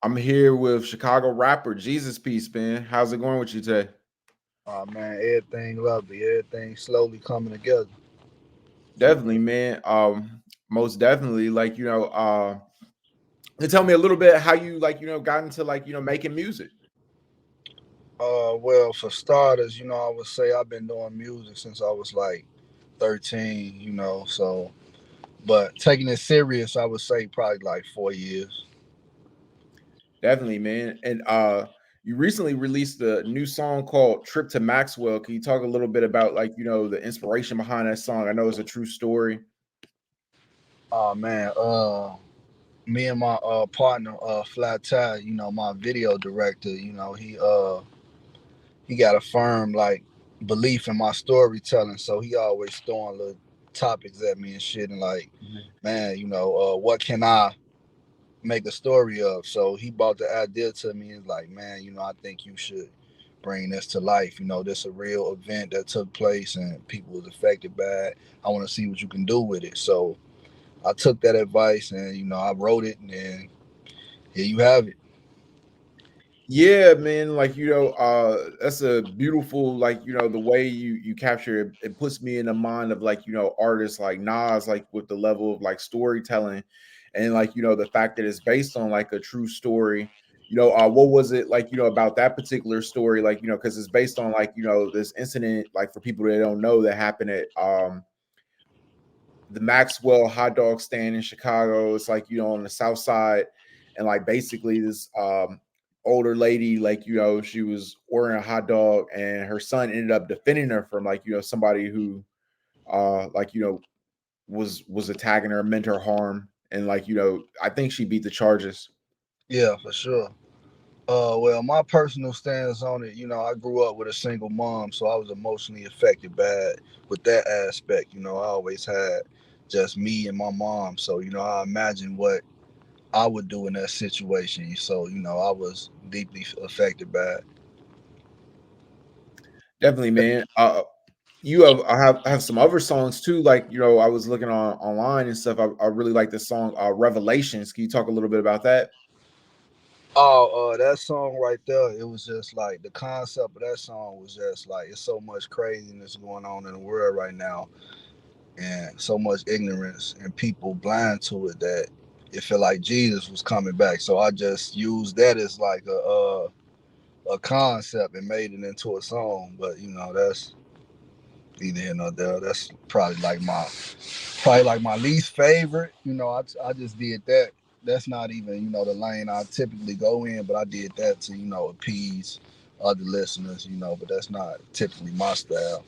I'm here with Chicago rapper Jesus Peace, man. How's it going with you today? Oh man, everything lovely, everything slowly coming together. Definitely, man. Most definitely. Can you tell me a little bit how you got into making music. Well, for starters, I would say I've been doing music since I was like 13, so but taking it serious, I would say probably like 4 years. Definitely, man. And you recently released a new song called Trip to Maxwell. Can you talk a little bit about the inspiration behind that song? I know it's a true story. Oh man, me and my partner, Flat Tie, my video director, he got a firm like belief in my storytelling, so he always throwing little topics at me and shit, and like, Mhm. man, what can I make a story of? So he brought the idea to me and like, man, I think you should bring this to life. This a real event that took place and people was affected by it. I want to see what you can do with it. So I took that advice and I wrote it, and then here you have it. Yeah, man, that's a beautiful, the way you capture it, it puts me in the mind of artists like Nas, like with the level of storytelling and the fact that it's based on like a true story. What was it about that particular story? Because it's based on this incident, like for people that don't know, that happened at the Maxwell hot dog stand in Chicago. It's on the south side, and basically this older lady, she was ordering a hot dog, and her son ended up defending her from somebody who was attacking her, meant her harm, and I think she beat the charges. Yeah, for sure. Well, my personal stance on it, I grew up with a single mom, so I was emotionally affected bad with that aspect. I always had just me and my mom, so I imagine what I would do in that situation. So I was deeply affected by it. Definitely, man. You have I have some other songs too. I was looking on online and stuff. I really like the song Revelations. Can you talk a little bit about that? Oh, that song right there, it was just like the concept of that song was just like it's so much craziness going on in the world right now, and so much ignorance and people blind to it that it felt like Jesus was coming back. So I just used that as like a concept and made it into a song. But that's neither here nor there. That's probably like my least favorite. I just did that. That's not even the lane I typically go in, but I did that to appease other listeners. But that's not typically my style.